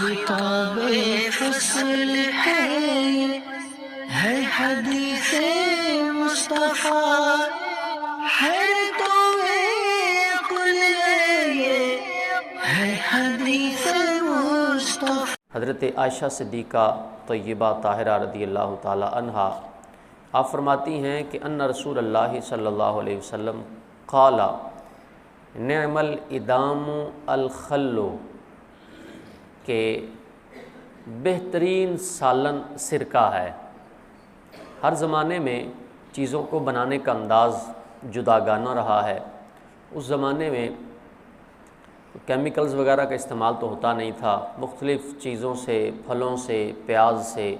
خطاب فصل ہے حدیث مصطفیٰ ہے تو عقل ہے حدیث مصطفیٰ۔ حضرت عائشہ صدیقہ طیبہ طاہرہ رضی اللہ تعالی عنہا آپ فرماتی ہیں کہ ان رسول اللہ صلی اللہ علیہ وسلم قال نعم الادام الخل، کہ بہترین سالن سرکہ ہے۔ ہر زمانے میں چیزوں کو بنانے کا انداز جداگانہ رہا ہے۔ اس زمانے میں کیمیکلز وغیرہ کا استعمال تو ہوتا نہیں تھا، مختلف چیزوں سے، پھلوں سے، پیاز سے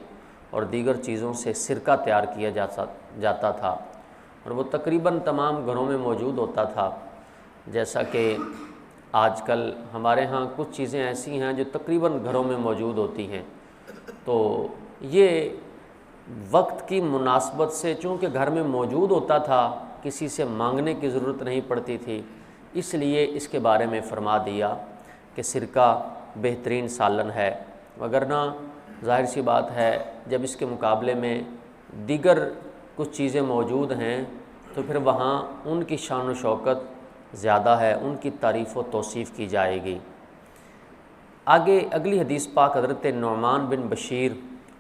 اور دیگر چیزوں سے سرکہ تیار کیا جاتا تھا، اور وہ تقریباً تمام گھروں میں موجود ہوتا تھا۔ جیسا کہ آج کل ہمارے ہاں کچھ چیزیں ایسی ہیں جو تقریباً گھروں میں موجود ہوتی ہیں، تو یہ وقت کی مناسبت سے چونکہ گھر میں موجود ہوتا تھا، کسی سے مانگنے کی ضرورت نہیں پڑتی تھی، اس لیے اس کے بارے میں فرما دیا کہ سرکہ بہترین سالن ہے۔ وگرنہ ظاہر سی بات ہے جب اس کے مقابلے میں دیگر کچھ چیزیں موجود ہیں تو پھر وہاں ان کی شان و شوکت زیادہ ہے، ان کی تعریف و توصیف کی جائے گی۔ آگے اگلی حدیث پاک حضرت نعمان بن بشیر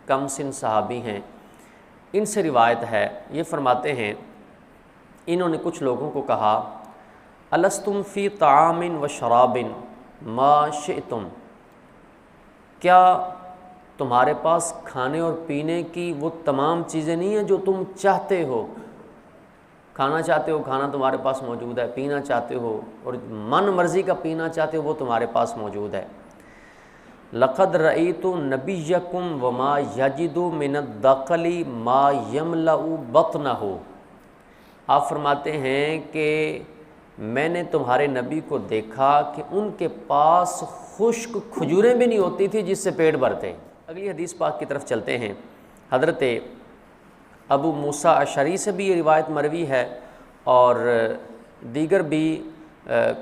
کم سن صحابی ہیں، ان سے روایت ہے، یہ فرماتے ہیں انہوں نے کچھ لوگوں کو کہا الستم فی طعام و شراب ما شئتم، کیا تمہارے پاس کھانے اور پینے کی وہ تمام چیزیں نہیں ہیں جو تم چاہتے ہو؟ کھانا چاہتے ہو، کھانا تمہارے پاس موجود ہے، پینا چاہتے ہو اور من مرضی کا پینا چاہتے ہو وہ تمہارے پاس موجود ہے۔ لقد رأیت نبیکم وما یجد من الدقل ما یملأ بطنہ، آپ فرماتے ہیں کہ میں نے تمہارے نبی کو دیکھا کہ ان کے پاس خشک کھجوریں بھی نہیں ہوتی تھی جس سے پیٹ بھرتے۔ اگلی حدیث پاک کی طرف چلتے ہیں۔ حضرت ابو موسیٰ اشعری سے بھی یہ روایت مروی ہے اور دیگر بھی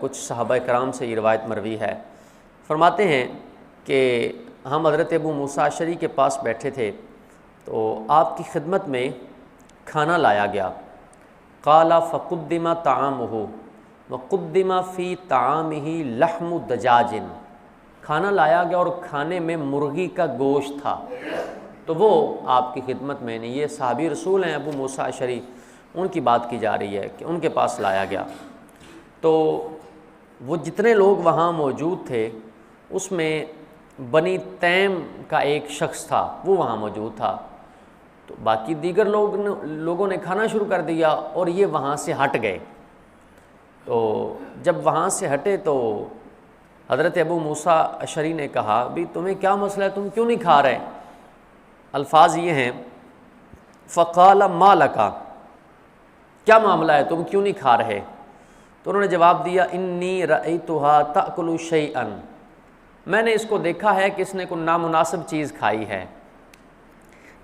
کچھ صحابہ کرام سے یہ روایت مروی ہے۔ فرماتے ہیں کہ ہم حضرت ابو موسیٰ اشعری کے پاس بیٹھے تھے تو آپ کی خدمت میں کھانا لایا گیا۔ قال فقدم طعامہ وقدم فی طعامہ لحم دجاج، کھانا لایا گیا اور کھانے میں مرغی کا گوشت تھا، تو وہ آپ کی خدمت میں نہیں، یہ صحابی رسول ہیں ابو موسیٰ اشعری، ان کی بات کی جا رہی ہے کہ ان کے پاس لایا گیا۔ تو وہ جتنے لوگ وہاں موجود تھے اس میں بنی تیم کا ایک شخص تھا، وہ وہاں موجود تھا، تو باقی دیگر لوگوں نے کھانا شروع کر دیا اور یہ وہاں سے ہٹ گئے۔ تو جب وہاں سے ہٹے تو حضرت ابو موسیٰ اشعری نے کہا بھی تمہیں کیا مسئلہ ہے، تم کیوں نہیں کھا رہے؟ الفاظ یہ ہیں فقال ما لک، کیا معاملہ ہے، تم کیوں نہیں کھا رہے؟ تو انہوں نے جواب دیا انی رأیتھا تأکل شیئا، میں نے اس کو دیکھا ہے کہ اس نے کوئی نامناسب چیز کھائی ہے،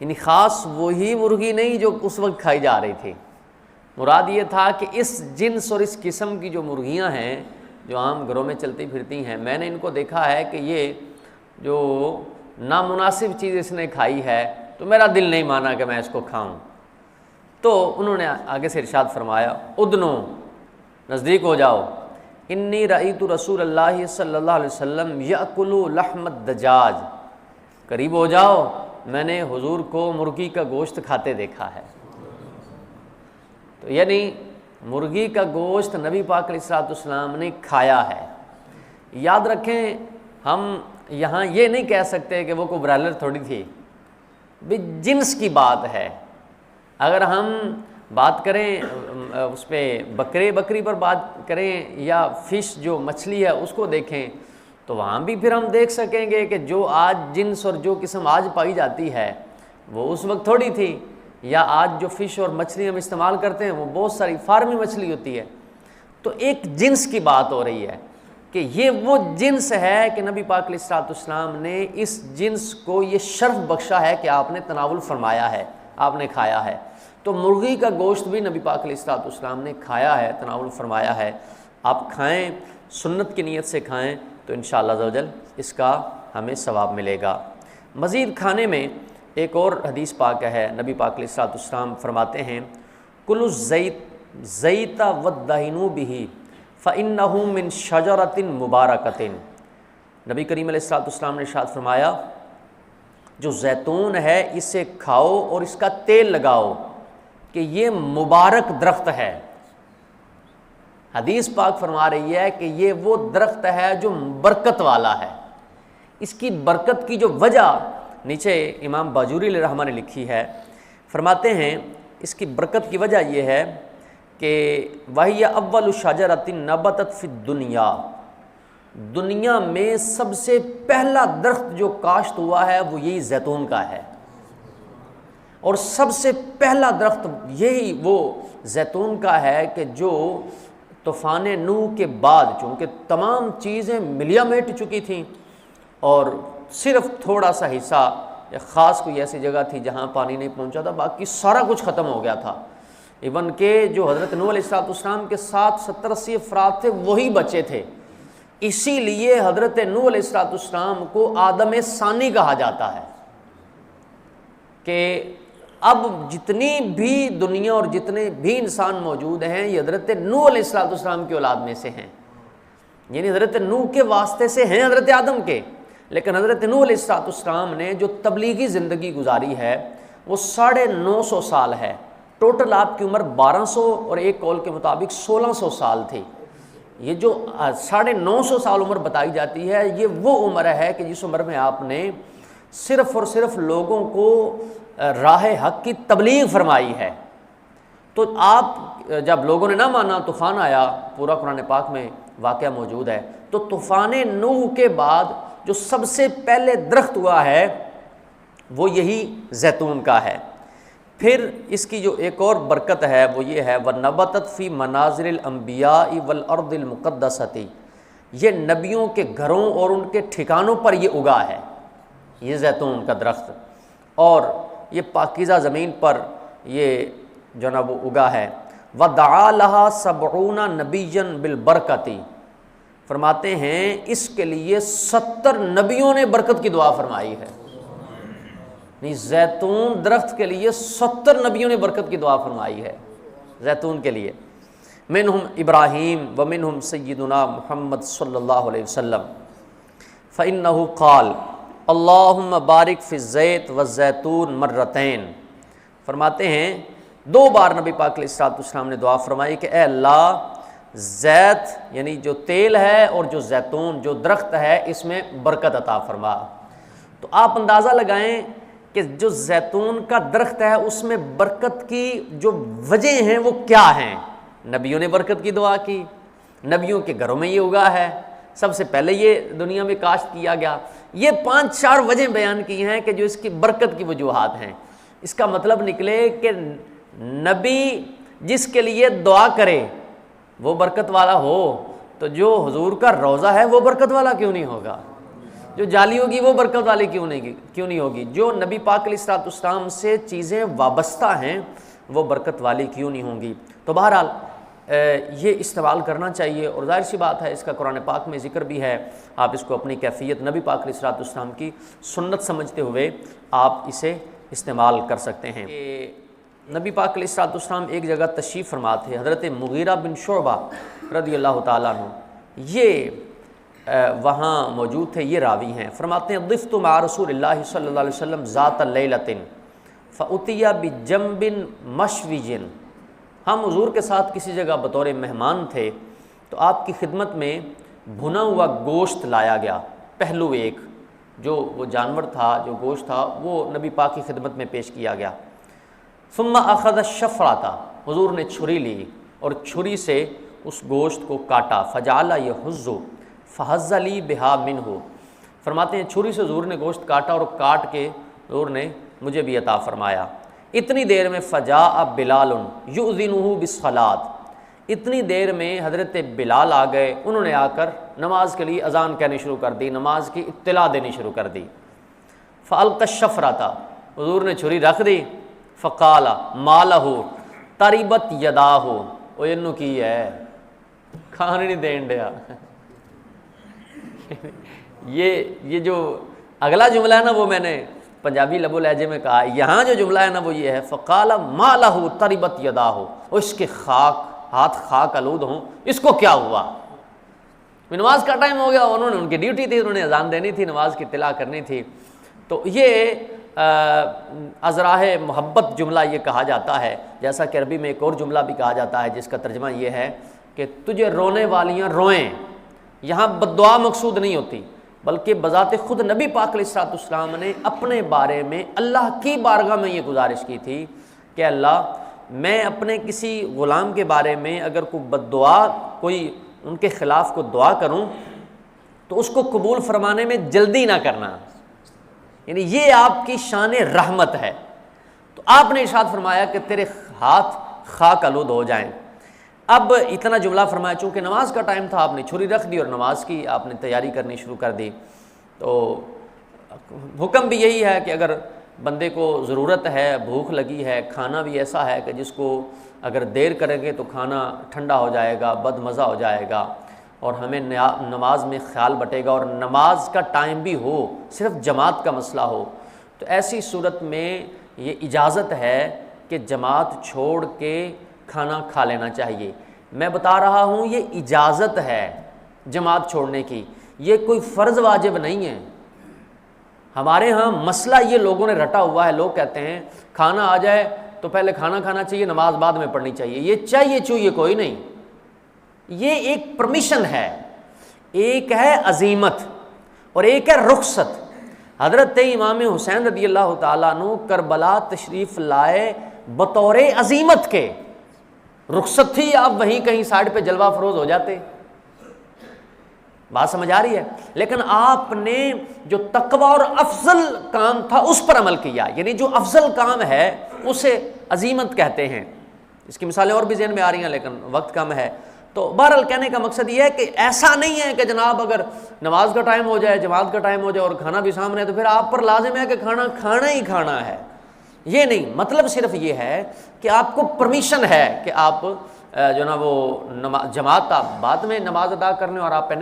یعنی خاص وہی مرغی نہیں جو اس وقت کھائی جا رہی تھی، مراد یہ تھا کہ اس جنس اور اس قسم کی جو مرغیاں ہیں جو عام گھروں میں چلتی پھرتی ہیں، میں نے ان کو دیکھا ہے کہ یہ جو نامناسب چیز اس نے کھائی ہے تو میرا دل نہیں مانا کہ میں اس کو کھاؤں۔ تو انہوں نے آگے سے ارشاد فرمایا ادنو، نزدیک ہو جاؤ، انی رأیت رسول اللہ صلی اللہ علیہ وسلم یأکل لحم الدجاج، قریب ہو جاؤ، میں نے حضور کو مرغی کا گوشت کھاتے دیکھا ہے۔ تو یعنی مرغی کا گوشت نبی پاک علیہ السلام نے کھایا ہے۔ یاد رکھیں ہم یہاں یہ نہیں کہہ سکتے کہ وہ کوئی برائلر تھوڑی تھی، بھی جنس کی بات ہے۔ اگر ہم بات کریں اس پہ بکری پر بات کریں یا فش جو مچھلی ہے اس کو دیکھیں تو وہاں بھی پھر ہم دیکھ سکیں گے کہ جو آج جنس اور جو قسم آج پائی جاتی ہے وہ اس وقت تھوڑی تھی، یا آج جو فش اور مچھلی ہم استعمال کرتے ہیں وہ بہت ساری فارمی مچھلی ہوتی ہے۔ تو ایک جنس کی بات ہو رہی ہے کہ یہ وہ جنس ہے کہ نبی پاک علیہ السلام نے اس جنس کو یہ شرف بخشا ہے کہ آپ نے تناول فرمایا ہے، آپ نے کھایا ہے۔ تو مرغی کا گوشت بھی نبی پاک علیہ السلام نے کھایا ہے، تناول فرمایا ہے۔ آپ کھائیں، سنت کی نیت سے کھائیں تو انشاءاللہ عز و جل اس کا ہمیں ثواب ملے گا۔ مزید کھانے میں ایک اور حدیث پاک ہے، نبی پاک علیہ الصلوۃ والسلام فرماتے ہیں کلوا الزیت وادہنوا بہ فإنہ من شجرۃ مبارکۃ۔ نبی کریم علیہ الصلوۃ والسلام نے ارشاد فرمایا جو زیتون ہے اسے کھاؤ اور اس کا تیل لگاؤ کہ یہ مبارک درخت ہے۔ حدیث پاک فرما رہی ہے کہ یہ وہ درخت ہے جو برکت والا ہے۔ اس کی برکت کی جو وجہ نیچے امام باجوری علیہ رحمہ نے لکھی ہے، فرماتے ہیں اس کی برکت کی وجہ یہ ہے کہ وَهِيَ أَوَّلُ شَجَرَةٍ نَبَتَتْ فِي الدُّنْيَا، دنیا میں سب سے پہلا درخت جو کاشت ہوا ہے وہ یہی زیتون کا ہے، اور سب سے پہلا درخت یہی وہ زیتون کا ہے کہ جو طوفان نوح کے بعد، چونکہ تمام چیزیں ملیا میٹ چکی تھیں اور صرف تھوڑا سا حصہ یا خاص کوئی ایسی جگہ تھی جہاں پانی نہیں پہنچا تھا، باقی سارا کچھ ختم ہو گیا تھا۔ ایون کہ جو حضرت نوح علیہ السلام کے ساتھ 70-80 افراد تھے وہی بچے تھے، اسی لیے حضرت نوح علیہ السلام کو آدم ثانی کہا جاتا ہے کہ اب جتنی بھی دنیا اور جتنے بھی انسان موجود ہیں یہ حضرت نوح علیہ السلام کی اولاد میں سے ہیں، یعنی حضرت نوح کے واسطے سے ہیں حضرت آدم کے، لیکن حضرت نوح علیہ السلام نے جو تبلیغی زندگی گزاری ہے وہ 950 سال ہے، ٹوٹل آپ کی عمر 1200 اور ایک قول کے مطابق 1600 سال تھی۔ یہ جو 950 سال عمر بتائی جاتی ہے یہ وہ عمر ہے کہ جس عمر میں آپ نے صرف اور صرف لوگوں کو راہ حق کی تبلیغ فرمائی ہے۔ تو آپ جب لوگوں نے نہ مانا، طوفان آیا، پورا قرآن پاک میں واقعہ موجود ہے، تو طوفان نوح کے بعد جو سب سے پہلے درخت ہوا ہے وہ یہی زیتون کا ہے۔ پھر اس کی جو ایک اور برکت ہے وہ یہ ہے وَنَبَتَتْ فِي مَنَازِلِ الْأَنْبِيَاءِ وَالْأَرْضِ الْمُقَدَّسَةِ، یہ نبیوں کے گھروں اور ان کے ٹھکانوں پر یہ اگا ہے یہ زیتون کا درخت، اور یہ پاکیزہ زمین پر یہ جو نا وہ اگا ہے۔ وَدَعَا لَهَا 70 نَبِيًّا بِالْبَرْكَةِ، فرماتے ہیں اس کے لیے 70 نبیوں نے برکت کی دعا فرمائی ہے، نہیں زیتون درخت کے لیے 70 نبیوں نے برکت کی دعا فرمائی ہے زیتون کے لیے۔ منہم ابراہیم ومنہم سیدنا محمد صلی اللہ علیہ وسلم فإنہ قال اللہم بارک فی الزیت والزیتون مرتین، فرماتے ہیں 2 بار نبی پاک علیہ السلام نے دعا فرمائی کہ اے اللہ زیت یعنی جو تیل ہے اور جو زیتون جو درخت ہے اس میں برکت عطا فرما۔ تو آپ اندازہ لگائیں کہ جو زیتون کا درخت ہے اس میں برکت کی جو وجہ ہیں وہ کیا ہیں؟ نبیوں نے برکت کی دعا کی، نبیوں کے گھروں میں یہ اگا ہے، سب سے پہلے یہ دنیا میں کاشت کیا گیا، یہ 5-4 وجہ بیان کی ہیں کہ جو اس کی برکت کی وجوہات ہیں۔ اس کا مطلب نکلے کہ نبی جس کے لیے دعا کرے وہ برکت والا ہو، تو جو حضور کا روضہ ہے وہ برکت والا کیوں نہیں ہوگا؟ جو جعلی ہوگی وہ برکت والی کیوں نہیں ہوگی؟ جو نبی پاک علیہ السلام سے چیزیں وابستہ ہیں وہ برکت والی کیوں نہیں ہوں گی؟ تو بہرحال یہ استعمال کرنا چاہیے، اور ظاہر سی بات ہے اس کا قرآن پاک میں ذکر بھی ہے، آپ اس کو اپنی کیفیت نبی پاک علیہ السلام کی سنت سمجھتے ہوئے آپ اسے استعمال کر سکتے ہیں۔ نبی پاک علیہ السلام ایک جگہ تشریف فرما تھے، حضرت مغیرہ بن شعبہ رضی اللہ تعالیٰ عنہ یہ وہاں موجود تھے، یہ راوی ہیں، فرماتے ہیں ضفت مع رسول اللہ صلی اللہ علیہ وسلم ذات لیلۃ فأتی بجنب مشوج، ہم حضور کے ساتھ کسی جگہ بطور مہمان تھے تو آپ کی خدمت میں بھنا ہوا گوشت لایا گیا، پہلو ایک جو وہ جانور تھا جو گوشت تھا وہ نبی پاک کی خدمت میں پیش کیا گیا۔ ثم اخذ الشفرۃ، حضور نے چھری لی اور چھری سے اس گوشت کو کاٹا، فجعل یحز فحز لی بہا منہ، فرماتے ہیں چھری سے حضور نے گوشت کاٹا اور کاٹ کے حضور نے مجھے بھی عطا فرمایا۔ اتنی دیر میں فجاء بلال یؤذنہ بالصلاۃ، اتنی دیر میں حضرت بلال آ گئے، انہوں نے آ کر نماز کے لیے اذان کہنی شروع کر دی، نماز کی اطلاع دینی شروع کر دی۔ فالقى الشفرۃ، حضور نے چھری رکھ دی، فقال ما لہ تربت یداہ، او اینو کی ہے کھانے نہیں دین ڈیا، یہ جو اگلا جملہ ہے نا وہ میں نے پنجابی لب و لہجے میں کہا، یہاں جو جملہ ہے نا وہ یہ ہے فقال ما له تربت یداہ، اس کے ہاتھ خاک آلود ہوں، اس کو کیا ہوا؟ نماز کا ٹائم ہو گیا، انہوں نے ان کی ڈیوٹی تھی، انہوں نے اذان دینی تھی، نماز کی اطلاع کرنی تھی۔ تو یہ ازراہ محبت جملہ یہ کہا جاتا ہے، جیسا کہ عربی میں ایک اور جملہ بھی کہا جاتا ہے جس کا ترجمہ یہ ہے کہ تجھے رونے والیاں روئیں۔ یہاں بد دعا مقصود نہیں ہوتی، بلکہ بذات خود نبی پاک علیہ الصلوۃ والسلام نے اپنے بارے میں اللہ کی بارگاہ میں یہ گزارش کی تھی کہ اللہ میں اپنے کسی غلام کے بارے میں اگر کوئی بد دعا، کوئی ان کے خلاف کو دعا کروں تو اس کو قبول فرمانے میں جلدی نہ کرنا، یعنی یہ آپ کی شان رحمت ہے۔ تو آپ نے ارشاد فرمایا کہ تیرے ہاتھ خاک آلود ہو جائیں۔ اب اتنا جملہ فرمایا، چونکہ نماز کا ٹائم تھا، آپ نے چھری رکھ دی اور نماز کی آپ نے تیاری کرنی شروع کر دی۔ تو حکم بھی یہی ہے کہ اگر بندے کو ضرورت ہے، بھوک لگی ہے، کھانا بھی ایسا ہے کہ جس کو اگر دیر کریں گے تو کھانا ٹھنڈا ہو جائے گا، بد مزہ ہو جائے گا، اور ہمیں نماز میں خیال بٹے گا، اور نماز کا ٹائم بھی ہو، صرف جماعت کا مسئلہ ہو، تو ایسی صورت میں یہ اجازت ہے کہ جماعت چھوڑ کے کھانا کھا لینا چاہیے۔ میں بتا رہا ہوں یہ اجازت ہے جماعت چھوڑنے کی، یہ کوئی فرض واجب نہیں ہے۔ ہمارے ہاں مسئلہ یہ لوگوں نے رٹا ہوا ہے، لوگ کہتے ہیں کھانا آ جائے تو پہلے کھانا کھانا چاہیے، نماز بعد میں پڑھنی چاہیے۔ یہ چاہیے چوہیے کوئی نہیں، یہ ایک پرمیشن ہے، ایک ہے عزیمت اور ایک ہے رخصت۔ حضرت امام حسین رضی اللہ تعالیٰ عنہ کربلا تشریف لائے بطور عزیمت کے، رخصت تھی آپ وہیں کہیں سائڈ پہ جلوہ فروز ہو جاتے، بات سمجھ آ رہی ہے؟ لیکن آپ نے جو تقوی اور افضل کام تھا اس پر عمل کیا، یعنی جو افضل کام ہے اسے عزیمت کہتے ہیں۔ اس کی مثالیں اور بھی ذہن میں آ رہی ہیں لیکن وقت کم ہے۔ تو بہرحال کہنے کا مقصد یہ ہے کہ ایسا نہیں ہے کہ جناب اگر نماز کا ٹائم ہو جائے، جماعت کا ٹائم ہو جائے اور کھانا بھی سامنے ہے تو پھر آپ پر لازم ہے کہ کھانا کھانا ہی کھانا ہے، یہ نہیں۔ مطلب صرف یہ ہے کہ آپ کو پرمیشن ہے کہ آپ جو نا وہ جماعت آپ بعد میں نماز ادا کر لیں اور آپ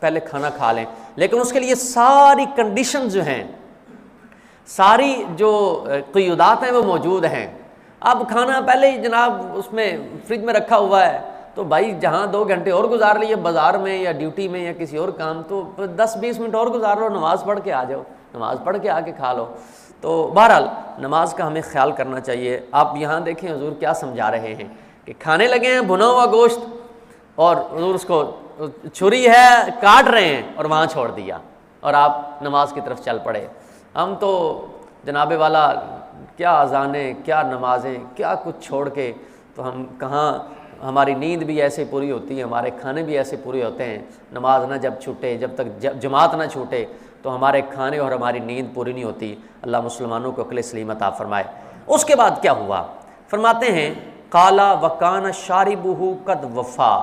پہلے کھانا کھا لیں، لیکن اس کے لیے ساری کنڈیشن جو ہیں، ساری جو قیودات ہیں وہ موجود ہیں۔ اب کھانا پہلے ہی جناب اس میں فریج میں رکھا ہوا ہے تو بھائی جہاں 2 گھنٹے اور گزار لیے بازار میں یا ڈیوٹی میں یا کسی اور کام، تو 10-20 منٹ اور گزار لو، نماز پڑھ کے آ جاؤ، نماز پڑھ کے آ کے کھا لو۔ تو بہرحال نماز کا ہمیں خیال کرنا چاہیے۔ آپ یہاں دیکھیں حضور کیا سمجھا رہے ہیں کہ کھانے لگے ہیں بھنا ہوا گوشت اور حضور اس کو چھری ہے کاٹ رہے ہیں اور وہاں چھوڑ دیا اور آپ نماز کی طرف چل پڑے۔ ہم تو جناب والا کیا اذانیں، کیا نمازیں، کیا کچھ چھوڑ کے تو ہم کہاں، ہماری نیند بھی ایسے پوری ہوتی ہے، ہمارے کھانے بھی ایسے پورے ہوتے ہیں، نماز نہ جب چھوٹے، جب تک جماعت نہ چھوٹے تو ہمارے کھانے اور ہماری نیند پوری نہیں ہوتی۔ اللہ مسلمانوں کو عقل سلیم عطا فرمائے۔ اس کے بعد کیا ہوا؟ فرماتے ہیں قالا وکان شاربہ قد وفا،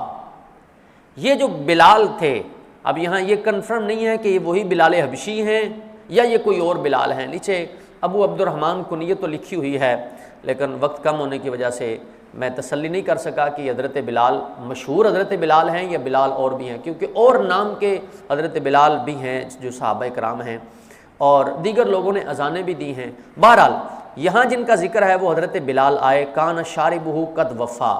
یہ جو بلال تھے، اب یہاں یہ کنفرم نہیں ہے کہ یہ وہی بلال حبشی ہیں یا یہ کوئی اور بلال ہیں، نیچے ابو عبد الرحمن کنیت تو لکھی ہوئی ہے لیکن وقت کم ہونے کی وجہ سے میں تسلی نہیں کر سکا کہ حضرت بلال مشہور حضرت بلال ہیں یا بلال اور بھی ہیں، کیونکہ اور نام کے حضرت بلال بھی ہیں جو صحابہ کرام ہیں اور دیگر لوگوں نے اذانیں بھی دی ہیں۔ بہرحال یہاں جن کا ذکر ہے وہ حضرت بلال آئے، کان شاربہ قد وفا،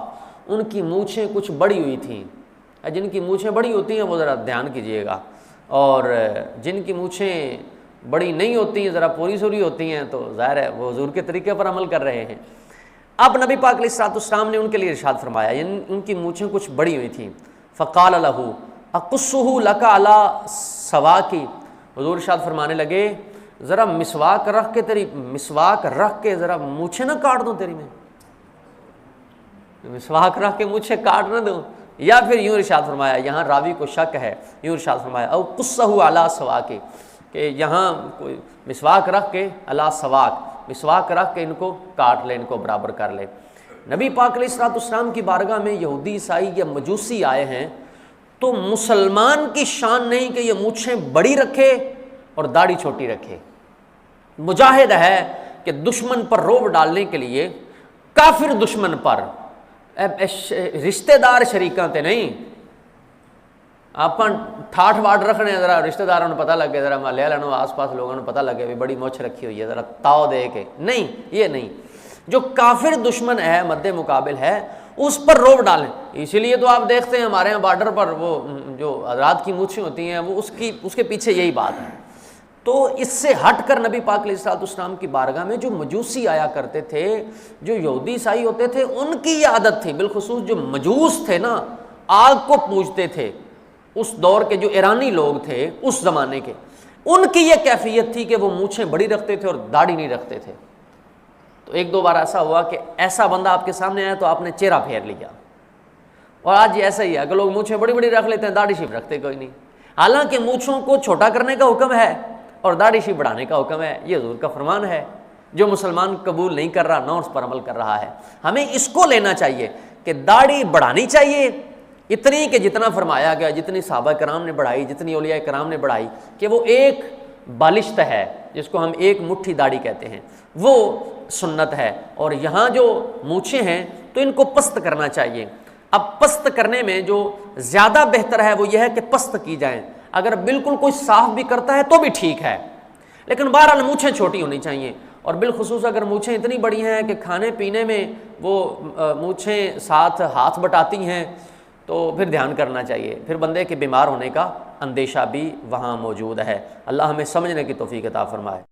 ان کی مونچھیں کچھ بڑی ہوئی تھیں۔ جن کی مونچھیں بڑی ہوتی ہیں وہ ذرا دھیان کیجئے گا، اور جن کی مونچھیں بڑی نہیں ہوتی ہیں، ذرا پوری سوری ہوتی ہیں، تو ظاہر ہے وہ حضور کے طریقے پر عمل کر رہے ہیں۔ اب نبی پاک علیہ الصلوۃ والسلام نے ان کے لیے ارشاد فرمایا، ان کی مونچھیں کچھ بڑی ہوئی تھیں، فقال لہ اقصہ لک علی سواکی، حضور ارشاد فرمانے لگے ذرا مسواک رکھ کے تیری مسواک رکھ کے ذرا مونچھیں نہ کاٹ دوں تیری، میں مسواک رکھ کے مونچھیں کاٹ نہ دوں، یا پھر یوں ارشاد فرمایا، یہاں راوی کو شک ہے، یوں ارشاد فرمایا او قصہ علی سواکی، کہ یہاں کوئی مسواک رکھ کے علی سواک، مسواک رکھ کے ان کو کاٹ لے، ان کو برابر کر لے۔ نبی پاک علیہ الصلوۃ والسلام کی بارگاہ میں یہودی عیسائی یا مجوسی آئے ہیں تو مسلمان کی شان نہیں کہ یہ مونچھیں بڑی رکھے اور داڑھی چھوٹی رکھے، مجاہد ہے کہ دشمن پر رعب ڈالنے کے لیے، کافر دشمن پر، رشتہ دار شریکاں تے نہیں، آپ ٹھاٹھ واٹ رکھنے ذرا رشتہ داروں نے پتہ لگ گیا، ذرا محلے والوں آس پاس لوگوں نے پتہ لگ گیا بڑی مچھ رکھی ہوئی ہے، ذرا تاؤ دے کے، نہیں، یہ نہیں۔ جو کافر دشمن ہے، مد مقابل ہے، اس پر روب ڈالیں۔ اسی لیے تو آپ دیکھتے ہیں ہمارے یہاں بارڈر پر وہ جو حضرات کی مونچھیں ہوتی ہیں، وہ اس کے پیچھے یہی بات ہے۔ تو اس سے ہٹ کر نبی پاک علیہ الصلوۃ والسلام کی بارگاہ میں جو مجوسی آیا کرتے تھے، جو یہودی عیسائی ہوتے تھے، ان کی یہ عادت تھی، بالخصوص جو مجوس تھے نا، آگ کو پوجتے تھے، اس دور کے جو ایرانی لوگ تھے اس زمانے کے، ان کی یہ کیفیت تھی کہ وہ مونچھیں بڑی رکھتے تھے اور داڑھی نہیں رکھتے تھے۔ تو ایک دو بار ایسا ہوا کہ ایسا بندہ آپ کے سامنے آیا تو آپ نے چہرہ پھیر لیا، اور آج یہ ایسا ہی ہے کہ لوگ مونچھیں بڑی بڑی رکھ لیتے ہیں، داڑھی شیف رکھتے کوئی نہیں۔ حالانکہ مونچھوں کو چھوٹا کرنے کا حکم ہے اور داڑھی شیف بڑھانے کا حکم ہے، یہ حضور کا فرمان ہے۔ جو مسلمان قبول نہیں کر رہا، نہ اس پر عمل کر رہا ہے۔ ہمیں اس کو لینا چاہیے کہ داڑھی بڑھانی چاہیے اتنی کہ جتنا فرمایا گیا، جتنی صحابہ کرام نے بڑھائی، جتنی اولیاء کرام نے بڑھائی، کہ وہ ایک بالشت ہے جس کو ہم ایک مٹھی داڑھی کہتے ہیں، وہ سنت ہے۔ اور یہاں جو مونچھیں ہیں تو ان کو پست کرنا چاہیے۔ اب پست کرنے میں جو زیادہ بہتر ہے وہ یہ ہے کہ پست کی جائیں۔ اگر بالکل کوئی صاف بھی کرتا ہے تو بھی ٹھیک ہے، لیکن بہرحال مونچھیں چھوٹی ہونی چاہیے۔ اور بالخصوص اگر مونچھیں اتنی بڑی ہیں کہ کھانے پینے میں وہ مونچھیں ساتھ ہاتھ بٹاتی ہیں تو پھر دھیان کرنا چاہیے، پھر بندے کے بیمار ہونے کا اندیشہ بھی وہاں موجود ہے۔ اللہ ہمیں سمجھنے کی توفیق عطا فرمائے۔